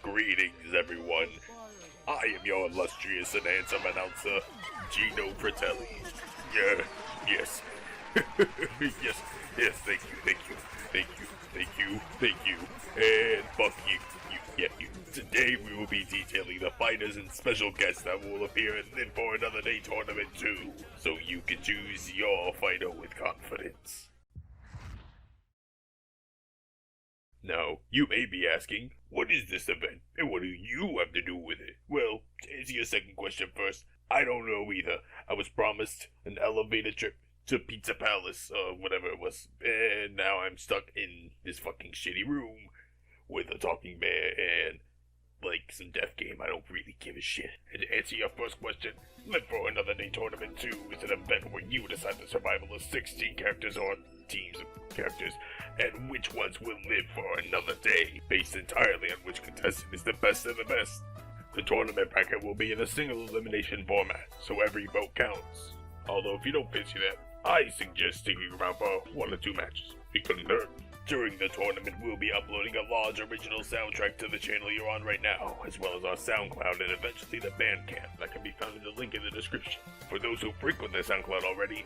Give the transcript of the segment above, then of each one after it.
Greetings, everyone. I am your illustrious and handsome announcer, Gino Fratelli. Yes. Yes, thank you. And fuck you. You. Today we will be detailing the fighters and special guests that will appear in Live for Another Day Tournament 2, so you can choose your fighter with confidence. Now, you may be asking, what is this event, and what do you have to do with it? Well, to answer your second question first, I don't know either. I was promised an elevator trip to Pizza Palace, whatever it was, and now I'm stuck in this fucking shitty room with a talking bear and, like, some death game. I don't really give a shit. And to answer your first question, Live for Another Day Tournament 2 is an event where you decide the survival of 16 characters or teams of characters, and which ones will live for another day, based entirely on which contestant is the best of the best. The tournament bracket will be in a single elimination format, so every vote counts. Although if you don't fancy that, I suggest sticking around for 1 or 2 matches. It couldn't hurt. During the tournament, we'll be uploading a large original soundtrack to the channel you're on right now, as well as our SoundCloud and eventually the Bandcamp that can be found in the link in the description. For those who frequent the SoundCloud already,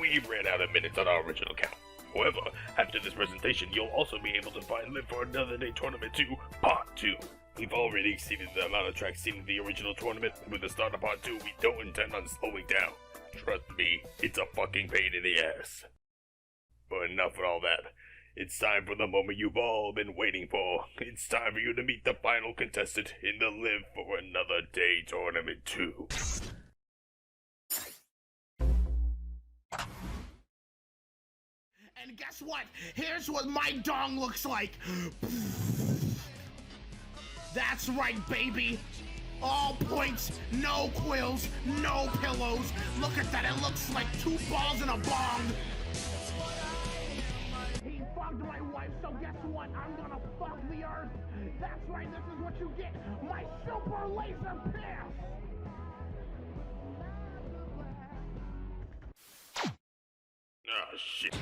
we ran out of minutes on our original count. However, after this presentation, you'll also be able to find Live for Another Day Tournament 2 Part 2. We've already exceeded the amount of tracks seen in the original tournament, and with the start of Part 2, we don't intend on slowing down. Trust me, it's a fucking pain in the ass. But enough of all that. It's time for the moment you've all been waiting for. It's time for you to meet the final contestant in the Live for Another Day Tournament 2. And guess what? Here's what my dong looks like. That's right, baby. All points, no quills, no pillows. Look at that, it looks like 2 balls in a bong. He fucked my wife, so guess what? I'm gonna fuck the earth. That's right, this is what you get. My super laser piss. Oh, shit.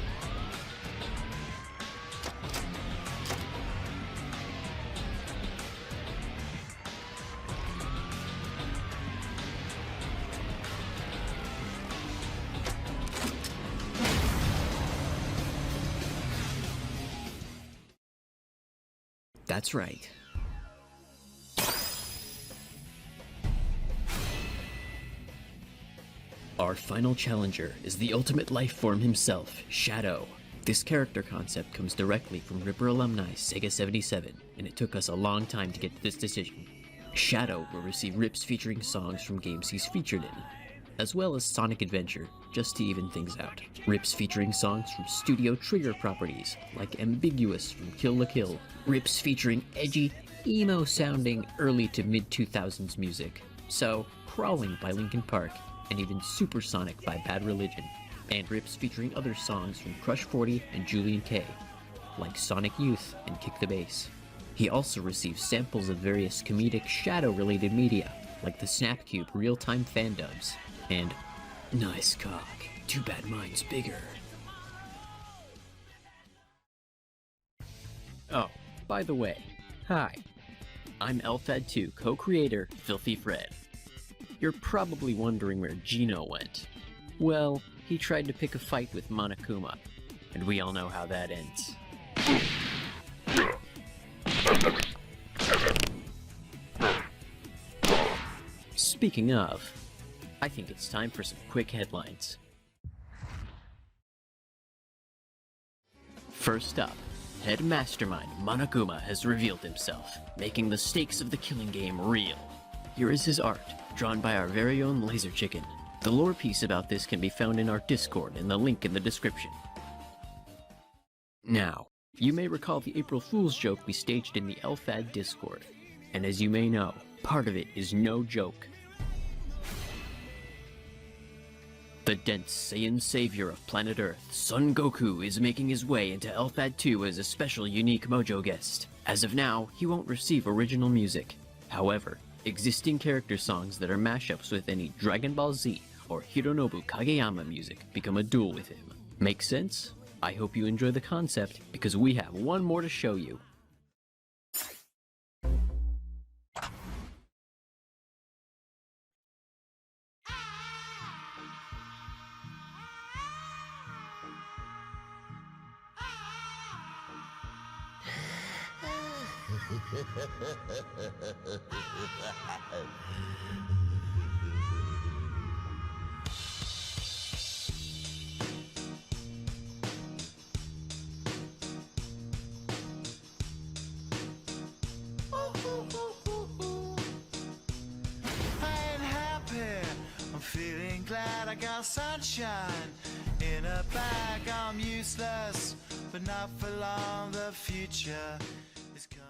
That's right. Our final challenger is the ultimate life form himself, Shadow. This character concept comes directly from Ripper alumni Sega 77, and it took us a long time to get to this decision. Shadow will receive rips featuring songs from games he's featured in, as well as Sonic Adventure, just to even things out. Rips featuring songs from Studio Trigger properties, like Ambiguous from Kill la Kill. Rips featuring edgy, emo-sounding early to mid-2000s music. So, Crawling by Linkin Park, and even Supersonic by Bad Religion. And rips featuring other songs from Crush 40 and Julian K, like Sonic Youth and Kick the Bass. He also receives samples of various comedic Shadow-related media, like the Snapcube real-time fan dubs, and nice cock, too bad mine's bigger. Oh, by the way, hi. I'm LFAD2 co-creator Filthy Fred. You're probably wondering where Gino went. Well, he tried to pick a fight with Monokuma, and we all know how that ends. Speaking of, I think it's time for some quick headlines. First up, head mastermind Monokuma has revealed himself, making the stakes of the killing game real. Here is his art, drawn by our very own Laser Chicken. The lore piece about this can be found in our Discord in the link in the description. Now, you may recall the April Fool's joke we staged in the LFAD Discord, and as you may know, part of it is no joke. The dense Saiyan savior of planet Earth, Son Goku, is making his way into LFAD 2 as a special unique Mojo guest. As of now, he won't receive original music. However, existing character songs that are mashups with any Dragon Ball Z or Hironobu Kageyama music become a duel with him. Make sense? I hope you enjoy the concept, because we have one more to show you. I'm feeling glad I got sunshine in a bag. I'm useless, but not for long. The future is coming.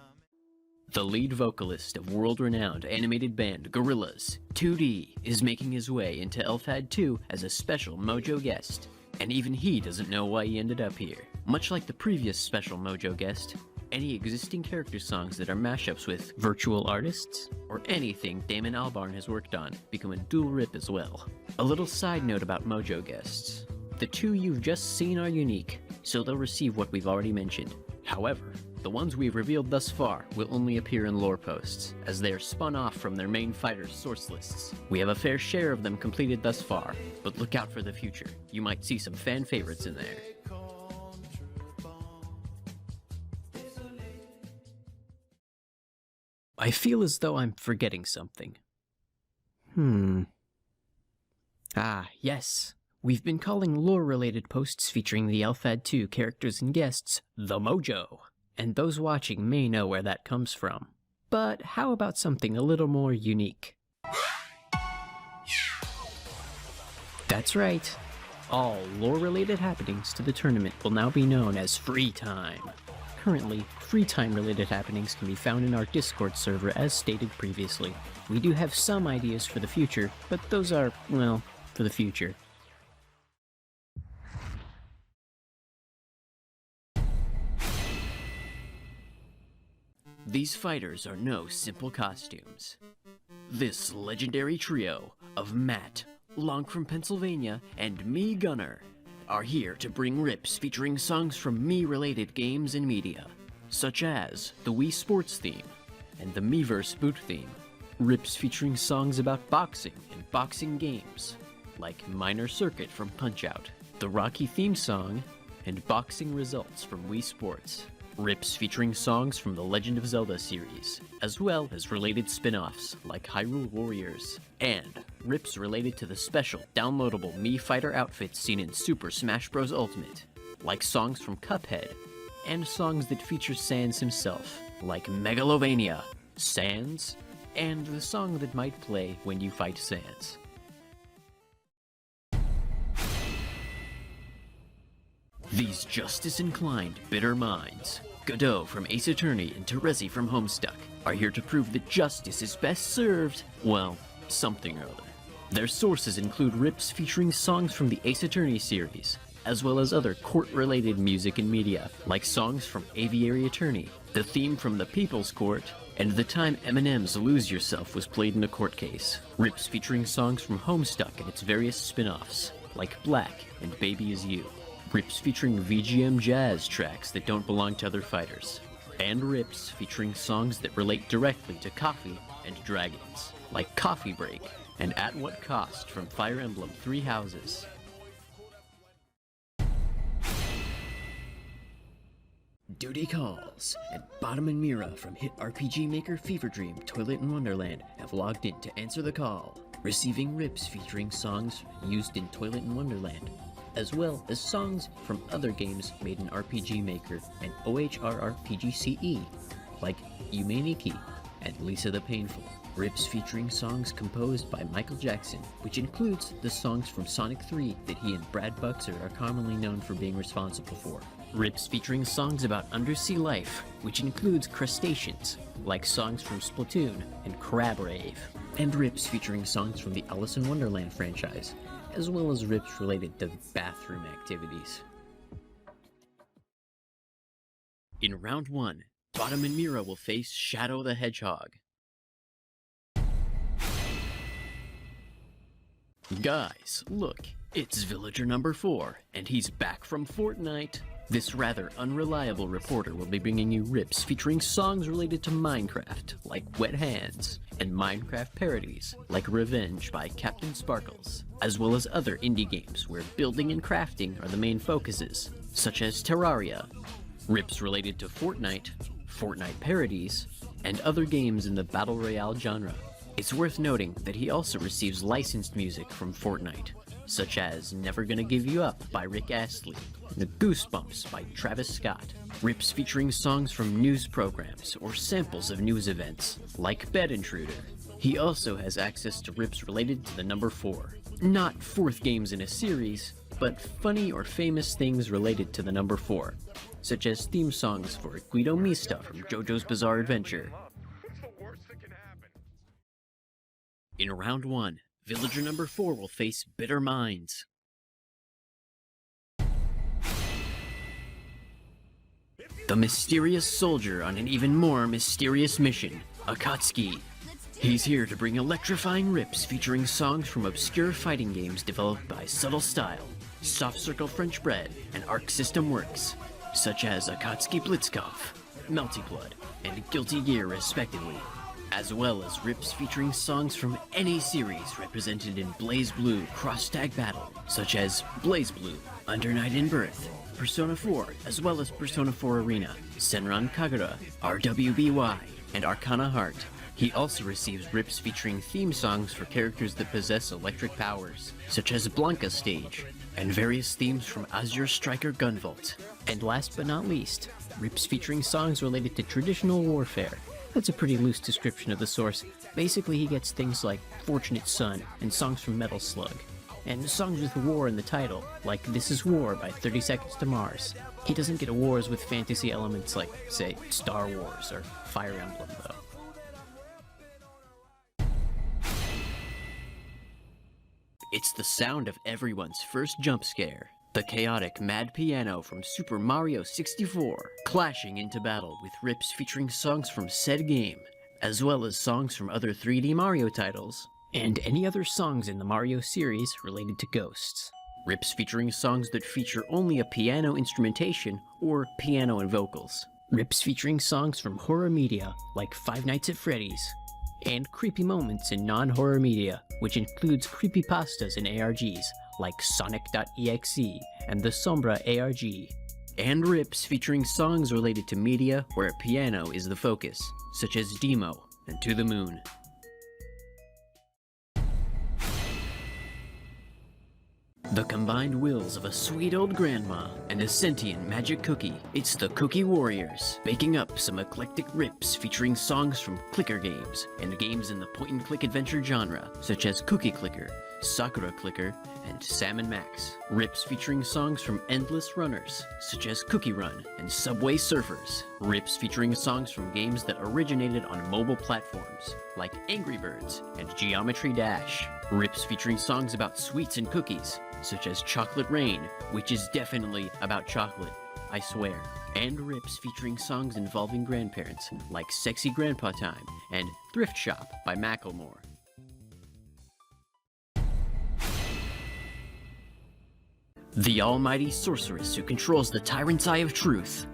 The lead vocalist of world-renowned animated band Gorillaz, 2D, is making his way into LFAD2 as a special Mojo guest. And even he doesn't know why he ended up here. Much like the previous special Mojo guest, any existing character songs that are mashups with virtual artists, or anything Damon Albarn has worked on, become a dual rip as well. A little side note about Mojo guests. The two you've just seen are unique, so they'll receive what we've already mentioned. However, the ones we've revealed thus far will only appear in lore posts, as they are spun off from their main fighters' source lists. We have a fair share of them completed thus far, but look out for the future. You might see some fan favorites in there. I feel as though I'm forgetting something. Ah, yes. We've been calling lore-related posts featuring the LFAD2 characters and guests the Mojo, and those watching may know where that comes from. But how about something a little more unique? That's right. All lore-related happenings to the tournament will now be known as free time. Currently, free time-related happenings can be found in our Discord server as stated previously. We do have some ideas for the future, but those are, well, for the future. These fighters are no simple costumes. This legendary trio of Matt, Long from Pennsylvania, and me, Gunner, are here to bring rips featuring songs from me-related games and media, such as the Wii Sports theme and the Miiverse boot theme. Rips featuring songs about boxing and boxing games, like Minor Circuit from Punch-Out!, the Rocky theme song, and boxing results from Wii Sports. Rips featuring songs from the Legend of Zelda series, as well as related spin-offs like Hyrule Warriors, and rips related to the special downloadable Mii Fighter outfits seen in Super Smash Bros. Ultimate, like songs from Cuphead, and songs that feature Sans himself, like Megalovania, Sans, and the song that might play when you fight Sans. These justice-inclined, bitter minds, Godot from Ace Attorney and Terezi from Homestuck, are here to prove that justice is best served, well, something or other. Their sources include rips featuring songs from the Ace Attorney series, as well as other court-related music and media, like songs from Aviary Attorney, the theme from The People's Court, and the time Eminem's Lose Yourself was played in a court case. Rips featuring songs from Homestuck and its various spin-offs, like Black and Baby Is You. Rips featuring VGM jazz tracks that don't belong to other fighters. And rips featuring songs that relate directly to coffee and dragons, like Coffee Break and At What Cost from Fire Emblem Three Houses. Duty Calls and Bottom and Mira from hit RPG maker Fever Dream Toilet in Wonderland have logged in to answer the call, receiving rips featuring songs used in Toilet in Wonderland, as well as songs from other games made in RPG Maker and OHRRPGCE, like Yume and Lisa the Painful. Rips featuring songs composed by Michael Jackson, which includes the songs from Sonic 3 that he and Brad Buxer are commonly known for being responsible for. Rips featuring songs about undersea life, which includes crustaceans, like songs from Splatoon and Crab Rave. And rips featuring songs from the Alice in Wonderland franchise, as well as rips related to bathroom activities. In round 1, Bottom and Mira will face Shadow the Hedgehog. Guys, look, it's villager number 4, and he's back from Fortnite. This rather unreliable reporter will be bringing you rips featuring songs related to Minecraft, like Wet Hands, and Minecraft parodies, like Revenge by Captain Sparkles, as well as other indie games where building and crafting are the main focuses, such as Terraria. Rips related to Fortnite, Fortnite parodies, and other games in the Battle Royale genre. It's worth noting that he also receives licensed music from Fortnite, such as Never Gonna Give You Up by Rick Astley, The Goosebumps by Travis Scott, rips featuring songs from news programs or samples of news events, like Bed Intruder. He also has access to rips related to the number 4. Not fourth games in a series, but funny or famous things related to the number 4, such as theme songs for Guido Mista from JoJo's Bizarre Adventure. In round 1, villager number 4 will face Bitter Minds. The mysterious soldier on an even more mysterious mission, Akatsuki. He's here to bring electrifying rips featuring songs from obscure fighting games developed by Subtle Style, Soft Circle French Bread, and Arc System Works, such as Akatsuki Blitzkopf, Melty Blood, and Guilty Gear respectively, as well as rips featuring songs from any series represented in Blaze Blue Cross-Tag Battle, such as Blaze Blue, Under Night in Birth, Persona 4, as well as Persona 4 Arena, Senran Kagura, RWBY, and Arcana Heart. He also receives rips featuring theme songs for characters that possess electric powers, such as Blanca Stage, and various themes from Azure Striker Gunvolt. And last but not least, rips featuring songs related to traditional warfare. That's a pretty loose description of the source. Basically, he gets things like Fortunate Son and songs from Metal Slug, and songs with war in the title, like This Is War by 30 Seconds to Mars. He doesn't get wars with fantasy elements like, say, Star Wars or Fire Emblem, though. It's the sound of everyone's first jump scare. The chaotic Mad Piano from Super Mario 64, clashing into battle with rips featuring songs from said game, as well as songs from other 3D Mario titles, and any other songs in the Mario series related to ghosts. Rips featuring songs that feature only a piano instrumentation or piano and vocals. Rips featuring songs from horror media like Five Nights at Freddy's, and creepy moments in non-horror media, which includes creepypastas and ARGs like Sonic.exe and the Sombra ARG. And rips featuring songs related to media where a piano is the focus, such as Demo and To the Moon. The combined wills of a sweet old grandma and a sentient magic cookie. It's the Cookie Warriors, baking up some eclectic rips featuring songs from clicker games and games in the point-and-click adventure genre, such as Cookie Clicker, Sakura Clicker, and Sam & Max. Rips featuring songs from endless runners, such as Cookie Run and Subway Surfers. Rips featuring songs from games that originated on mobile platforms, like Angry Birds and Geometry Dash. Rips featuring songs about sweets and cookies, such as Chocolate Rain, which is definitely about chocolate, I swear. And rips featuring songs involving grandparents, like Sexy Grandpa Time and Thrift Shop by Macklemore. The almighty sorceress who controls the Tyrant's Eye of Truth,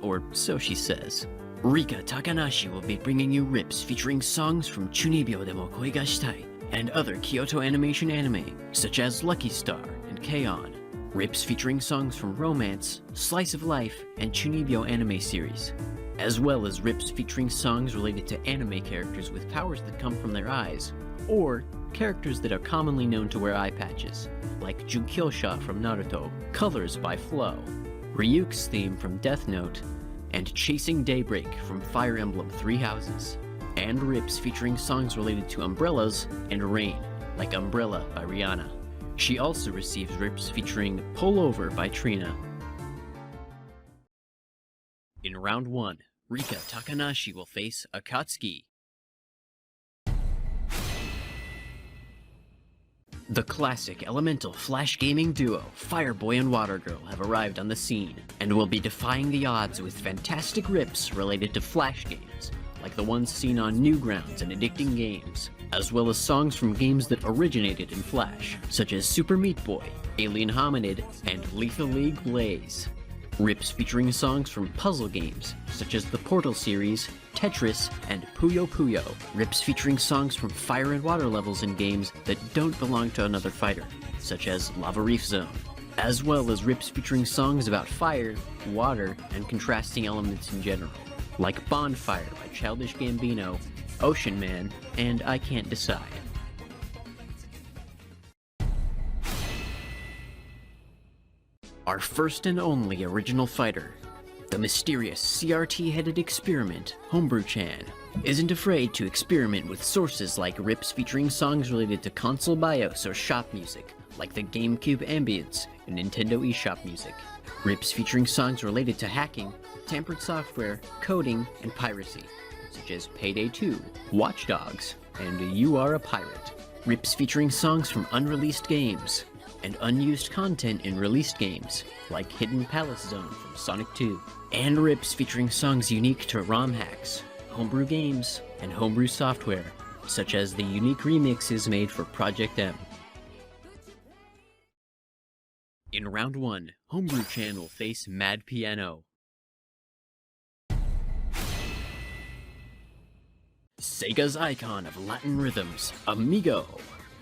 or so she says. Rika Takanashi will be bringing you rips featuring songs from Chunibyo Demo Koi ga Shitai and other Kyoto Animation anime, such as Lucky Star and K-On! Rips featuring songs from Romance, Slice of Life, and Chunibyo anime series, as well as rips featuring songs related to anime characters with powers that come from their eyes, or characters that are commonly known to wear eye patches, like Jukyosha from Naruto, Colors by Flow, Ryuk's theme from Death Note, and Chasing Daybreak from Fire Emblem Three Houses, and rips featuring songs related to umbrellas and rain, like Umbrella by Rihanna. She also receives rips featuring Pull Over by Trina. In round 1, Rika Takanashi will face Akatsuki. The classic elemental flash gaming duo, Fireboy and Watergirl, have arrived on the scene, and will be defying the odds with fantastic rips related to flash games, like the ones seen on Newgrounds and Addicting Games, as well as songs from games that originated in Flash, such as Super Meat Boy, Alien Hominid, and Lethal League Blaze. Rips featuring songs from puzzle games, such as the Portal series, Tetris, and Puyo Puyo. Rips featuring songs from fire and water levels in games that don't belong to another fighter, such as Lava Reef Zone. As well as rips featuring songs about fire, water, and contrasting elements in general. like Bonfire by Childish Gambino, Ocean Man, and I Can't Decide. Our first and only original fighter, the mysterious CRT-headed experiment, Homebrew-chan, isn't afraid to experiment with sources like rips featuring songs related to console BIOS or shop music, like the GameCube ambience and Nintendo eShop music. Rips featuring songs related to hacking, tampered software, coding, and piracy, such as Payday 2, Watch Dogs, and You Are a Pirate. Rips featuring songs from unreleased games, and unused content in released games, like Hidden Palace Zone from Sonic 2. And rips featuring songs unique to ROM hacks, homebrew games, and homebrew software, such as the unique remixes made for Project M. In round 1, Homebrew-chan will face Mad Piano. Sega's icon of Latin rhythms, Amigo.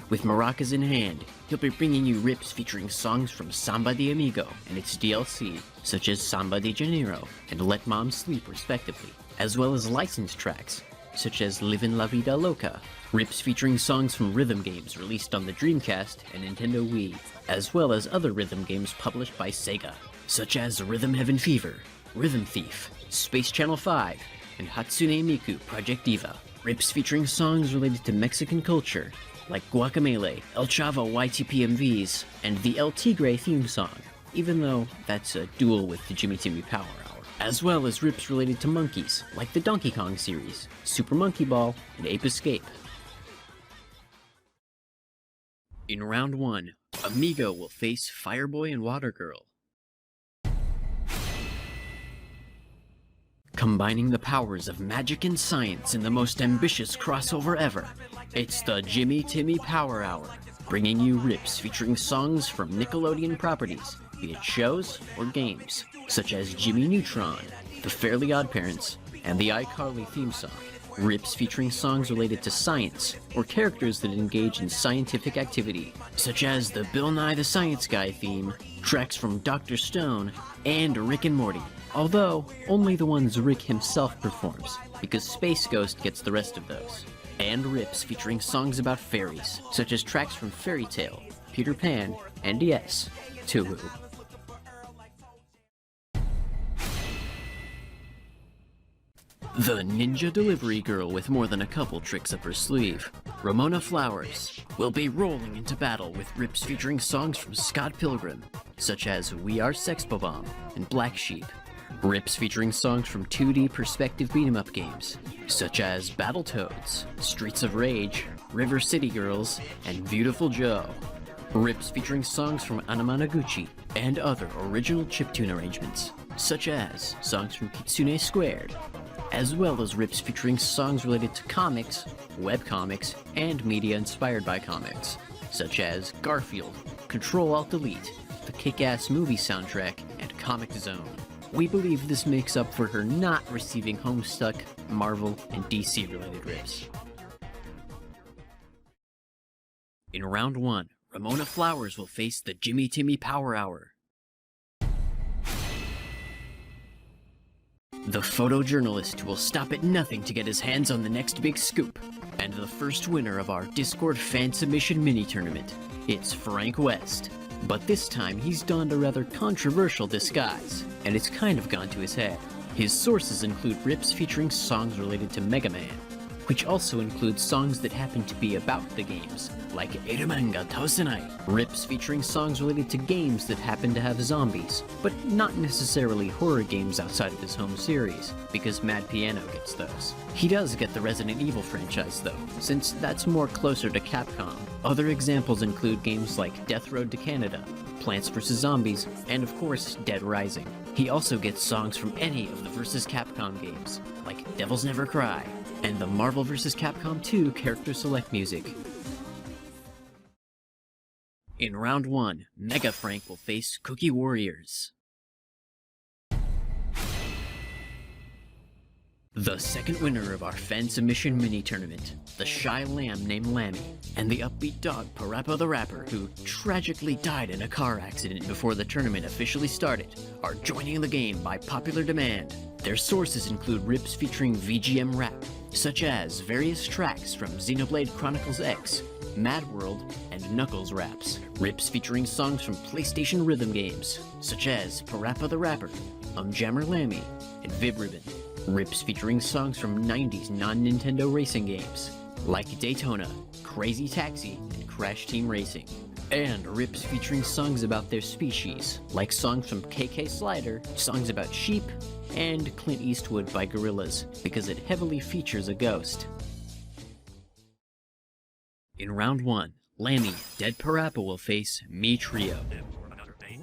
With maracas in hand, he'll be bringing you rips featuring songs from Samba de Amigo and its DLC, such as Samba de Janeiro and Let Mom Sleep respectively, as well as licensed tracks, such as Livin' La Vida Loca, rips featuring songs from rhythm games released on the Dreamcast and Nintendo Wii, as well as other rhythm games published by Sega, such as Rhythm Heaven Fever, Rhythm Thief, Space Channel 5, and Hatsune Miku Project Diva. Rips featuring songs related to Mexican culture, like Guacamole, El Chavo YTPMVs, and the El Tigre theme song, even though that's a duel with the Jimmy Timmy Power Hour, as well as rips related to monkeys, like the Donkey Kong series, Super Monkey Ball, and Ape Escape. In round 1, Amigo will face Fireboy and Water Girl. Combining the powers of magic and science in the most ambitious crossover ever, it's the Jimmy Timmy Power Hour, bringing you rips featuring songs from Nickelodeon properties, be it shows or games, such as Jimmy Neutron, The Fairly OddParents, and the iCarly theme song. Rips featuring songs related to science, or characters that engage in scientific activity, such as the Bill Nye the Science Guy theme, tracks from Dr. Stone, and Rick and Morty. Although, only the ones Rick himself performs, because Space Ghost gets the rest of those. And rips featuring songs about fairies, such as tracks from Fairy Tale, Peter Pan, and yes, Tuhu. The ninja delivery girl with more than a couple tricks up her sleeve, Ramona Flowers, will be rolling into battle with rips featuring songs from Scott Pilgrim, such as We Are Sexbomb and Black Sheep. Rips featuring songs from 2D perspective beat-em-up games, such as Battletoads, Streets of Rage, River City Girls, and Beautiful Joe. Rips featuring songs from Anamanaguchi and other original chiptune arrangements, such as songs from Kitsune Squared, as well as rips featuring songs related to comics, webcomics, and media inspired by comics, such as Garfield, Control-Alt-Delete, the Kick-Ass movie soundtrack, and Comic Zone. We believe this makes up for her not receiving Homestuck, Marvel, and DC-related rips. In round 1, Ramona Flowers will face the Jimmy Timmy Power Hour. The photojournalist will stop at nothing to get his hands on the next big scoop, and the first winner of our Discord fan submission mini-tournament. It's Frank West. But this time he's donned a rather controversial disguise, and it's kind of gone to his head. His sources include rips featuring songs related to Mega Man, which also includes songs that happen to be about the games, like Erumanga Taosenai. Rips featuring songs related to games that happen to have zombies, but not necessarily horror games outside of his home series, because Mad Piano gets those. He does get the Resident Evil franchise though, since that's more closer to Capcom. Other examples include games like Death Road to Canada, Plants vs. Zombies, and of course Dead Rising. He also gets songs from any of the vs. Capcom games, like Devils Never Cry, and the Marvel vs. Capcom 2 character select music. In round 1, Mega Frank will face Cookie Warriors. The second winner of our fan submission mini-tournament, the shy lamb named Lammy, and the upbeat dog Parappa the Rapper, who tragically died in a car accident before the tournament officially started, are joining the game by popular demand. Their sources include rips featuring VGM rap, such as various tracks from Xenoblade Chronicles X, Mad World, and Knuckles raps. Rips featuring songs from PlayStation rhythm games, such as Parappa the Rapper, Jammer Lammy, and Vib Ribbon. Rips featuring songs from 90s non-Nintendo racing games, like Daytona, Crazy Taxi, and Crash Team Racing. And rips featuring songs about their species, like songs from KK Slider, songs about sheep, and Clint Eastwood by Gorillaz, because it heavily features a ghost. In round 1, Lammy, Dead Parappa will face Me Trio.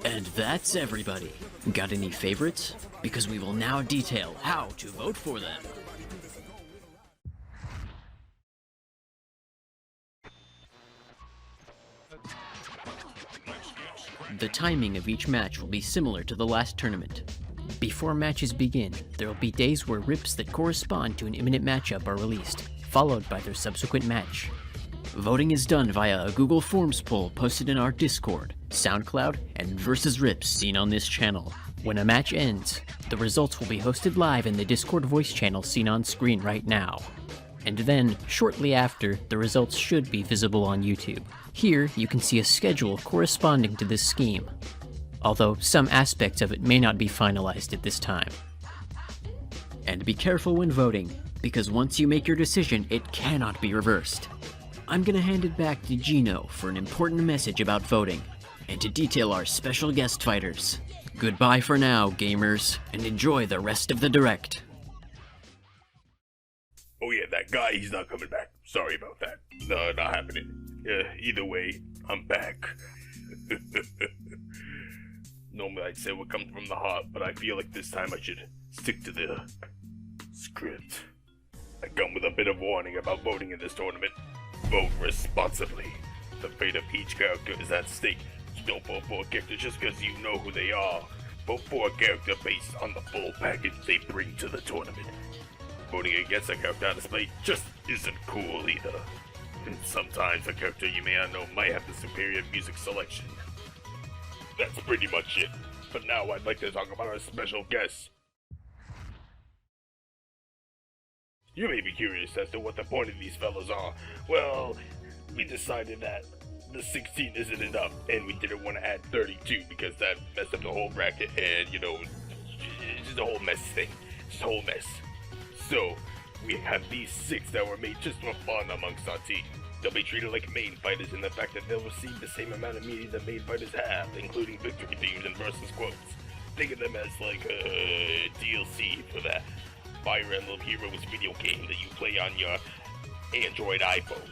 And that's everybody. Got any favorites? Because we will now detail how to vote for them. The timing of each match will be similar to the last tournament. Before matches begin, there will be days where rips that correspond to an imminent matchup are released, followed by their subsequent match. Voting is done via a Google Forms poll posted in our Discord, SoundCloud, and Versus Rips seen on this channel. When a match ends, the results will be hosted live in the Discord voice channel seen on screen right now. And then, shortly after, the results should be visible on YouTube. Here, you can see a schedule corresponding to this scheme, although some aspects of it may not be finalized at this time. And be careful when voting, because once you make your decision, it cannot be reversed. I'm gonna hand it back to Gino for an important message about voting, and to detail our special guest fighters. Goodbye for now, gamers, and enjoy the rest of the direct. Oh yeah, that guy, he's not coming back. Sorry about that. No, not happening. Either way, I'm back. Normally I'd say what comes from the heart, but I feel like this time I should stick to the script. I come with a bit of warning about voting in this tournament. Vote responsibly. The fate of each character is at stake. So don't vote for a character just because you know who they are. Vote for a character based on the full package they bring to the tournament. Voting against a character on display just isn't cool either. And sometimes a character you may not know might have the superior music selection. That's pretty much it. But now I'd like to talk about our special guest. You may be curious as to what the point of these fellas are. Well, we decided that the 16 isn't enough, and we didn't want to add 32 because that messed up the whole bracket, and you know, it's just a whole mess thing. Just a whole mess. So, we have these 6 that were made just for fun amongst our team. They'll be treated like main fighters in the fact that they'll receive the same amount of media that main fighters have, including victory themes and versus quotes. Think of them as like a DLC for that Fire Emblem Heroes video game that you play on your Android iPhone.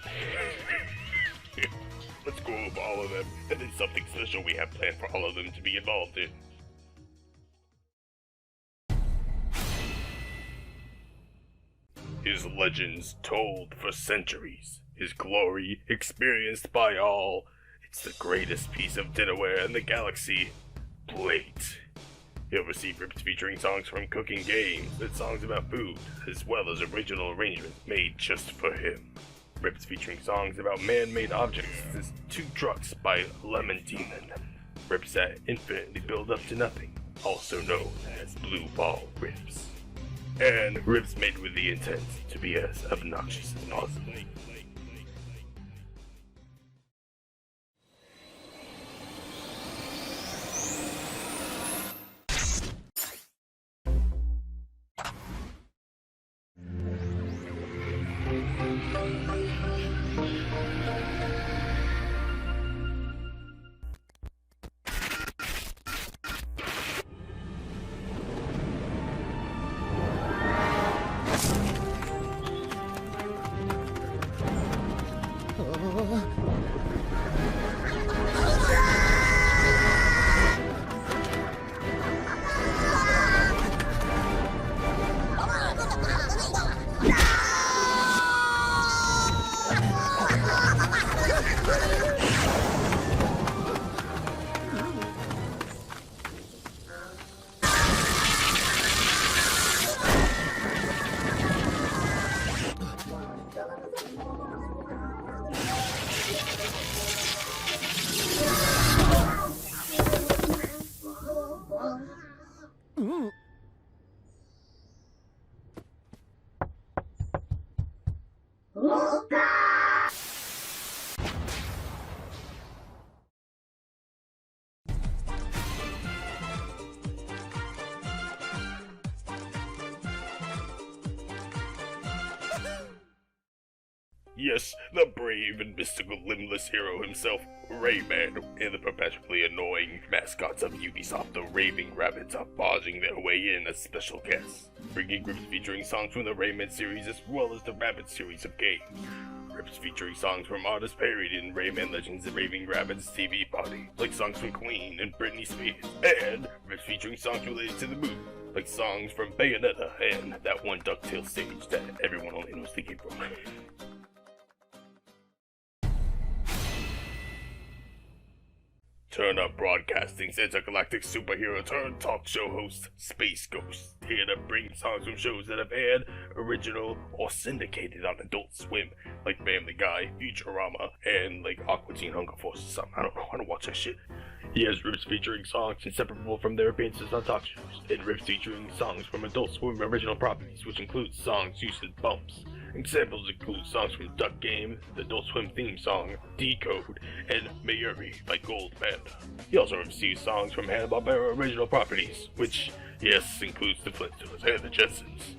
Let's go over all of them, and then something special we have planned for all of them to be involved in. His legends told for centuries, his glory experienced by all. It's the greatest piece of dinnerware in the galaxy. Plate. He'll receive rips featuring songs from cooking games and songs about food, as well as original arrangements made just for him. Rips featuring songs about man-made objects, as 2 Trucks by Lemon Demon. Rips that infinitely build up to nothing, also known as Blue Ball Rips. And rips made with the intent to be as obnoxious as possible. Yes, the brave and mystical limbless hero himself, Rayman, and the perpetually annoying mascots of Ubisoft, the Raving Rabbits, are barging their way in as special guests, bringing rips featuring songs from the Rayman series as well as the Rabbit series of games. Rips featuring songs from artists parodied in Rayman Legends and Raving Rabbits TV party, like songs from Queen and Britney Spears, and rips featuring songs related to the movie, like songs from Bayonetta and that one DuckTales stage that everyone only knows the game from. Turn Up Broadcasting's intergalactic superhero turned talk show host, Space Ghost, here to bring songs from shows that have aired, original, or syndicated on Adult Swim, like Family Guy, Futurama, and like Aqua Teen Hunger Force or something. I don't know, I don't watch that shit. He has rips featuring songs inseparable from their appearances on talk shows, and rips featuring songs from Adult Swim original properties, which includes songs used in Bumps. Examples include songs from Duck Game, the Adult Swim theme song, Decode, and Mayuri by Gold Panda. He also receives songs from Hanna-Barbera original properties, which, yes, includes the Flintstones and the Jetsons.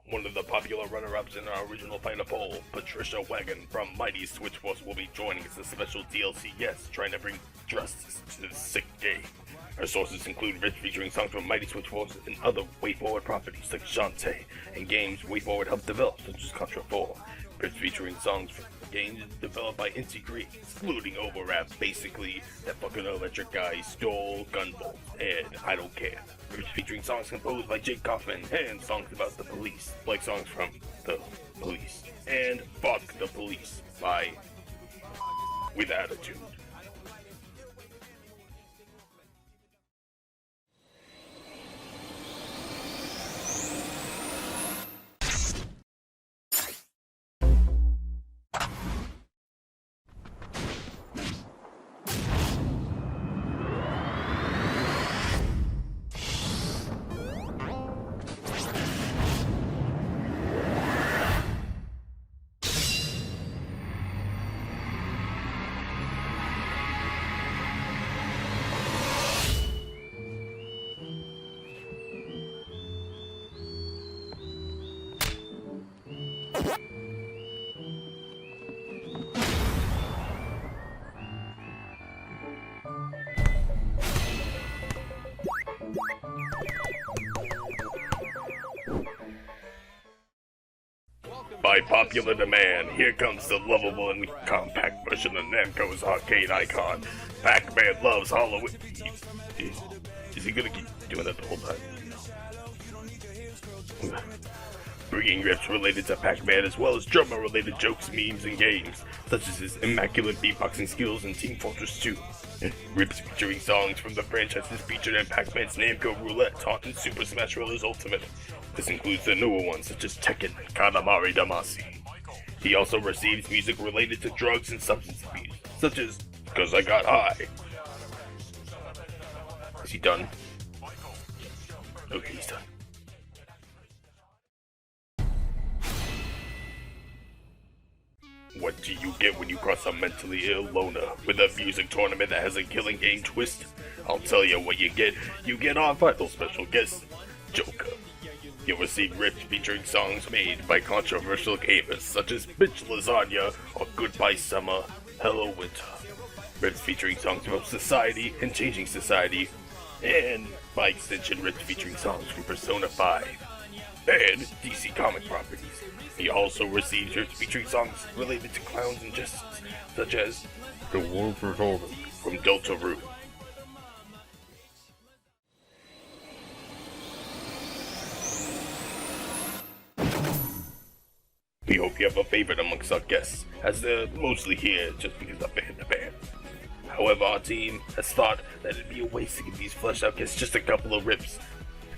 One of the popular runner-ups in our original Final Poll, Patricia Wagon from Mighty Switch Force, will be joining as a special DLC guest, trying to bring justice to this sick game. Her sources include rips featuring songs from Mighty Switch Force and other WayForward properties like Shantae, and games WayForward helped develop, such as Contra 4. Rips featuring songs from games developed by Inti Green, excluding Overrap, basically that fucking electric guy stole Gunvolt, and I don't care. Rips featuring songs composed by Jake Kaufman, and songs about the police, like songs from The Police, and Fuck the Police by With Attitude. By popular demand, here comes the lovable and compact version of Namco's arcade icon. Pac-Man loves Halloween. Is he gonna keep doing that the whole time? Bringing rips related to Pac-Man as well as drummer-related jokes, memes, and games, such as his immaculate beatboxing skills in Team Fortress 2. Rips featuring songs from the franchises featured in Pac-Man's Namco Roulette, Taunt, and Super Smash Bros. Ultimate. This includes the newer ones such as Tekken and Katamari Damacy. He also receives music related to drugs and substance abuse, such as Cause I Got High. Is he done? Okay, he's done. What do you get when you cross a mentally ill loner with a music tournament that has a killing game twist? I'll tell you what you get. You get our final special guest, Joker. You'll receive rips featuring songs made by controversial gamers such as Bitch Lasagna or Goodbye Summer, Hello Winter. Rips featuring songs from Society and Changing Society, and by extension rips featuring songs from Persona 5 and DC comic properties. He also receives rips featuring songs related to clowns and justice, such as The Wolf Revolver from Deltarune. We hope you have a favorite amongst our guests, as they're mostly here just because they're in the band. However, our team has thought that it'd be a waste to give these fleshed out guests just a couple of rips,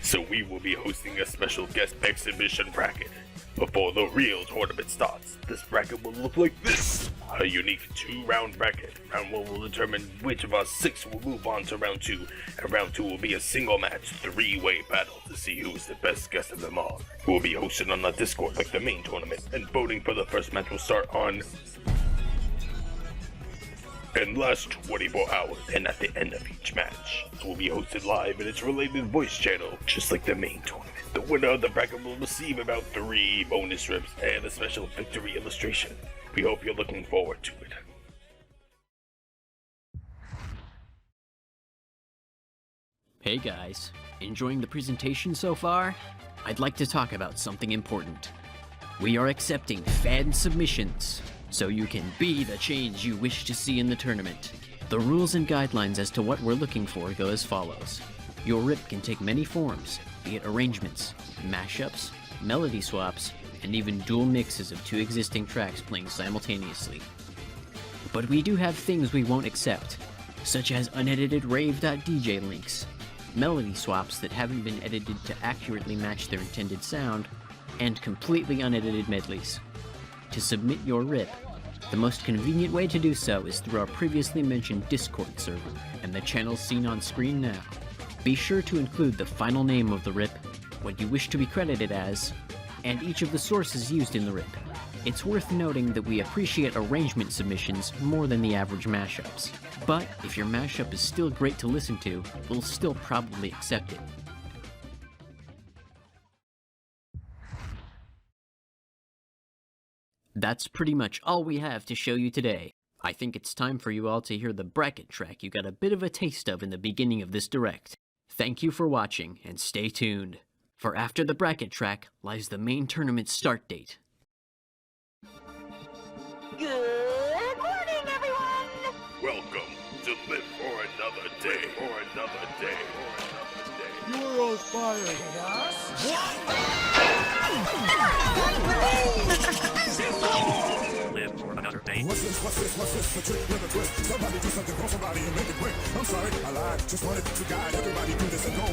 so we will be hosting a special guest exhibition bracket before the real tournament starts. This bracket will look like this: a unique 2-round bracket. Round 1 will determine which of our 6 will move on to round 2, and round 2 will be a single match 3-way battle to see who is the best guest of them all, who will be hosted on our Discord like the main tournament, and voting for the first match will start on and last 24 hours, and at the end of each match, it will be hosted live in its related voice channel, just like the main tournament. The winner of the bracket will receive about 3 bonus rips and a special victory illustration. We hope you're looking forward to it. Hey guys, enjoying the presentation so far? I'd like to talk about something important. We are accepting fan submissions, so you can be the change you wish to see in the tournament. The rules and guidelines as to what we're looking for go as follows. Your rip can take many forms, be it arrangements, mashups, melody swaps, and even dual mixes of 2 existing tracks playing simultaneously. But we do have things we won't accept, such as unedited rave.dj links, melody swaps that haven't been edited to accurately match their intended sound, and completely unedited medleys. To submit your rip, the most convenient way to do so is through our previously mentioned Discord server, and the channels seen on screen now. Be sure to include the final name of the rip, what you wish to be credited as, and each of the sources used in the rip. It's worth noting that we appreciate arrangement submissions more than the average mashups, but if your mashup is still great to listen to, we'll still probably accept it. That's pretty much all we have to show you today. I think it's time for you all to hear the bracket track you got a bit of a taste of in the beginning of this direct. Thank you for watching, and stay tuned, for after the bracket track lies the main tournament start date. Good morning, everyone! Welcome to Live for Another Day, for another day, for another day. You were all fired. Live for another day. What's this? A trick with a twist. Somebody do something for somebody and make it quick. I'm sorry, I lied. Just wanted to guide everybody through this and go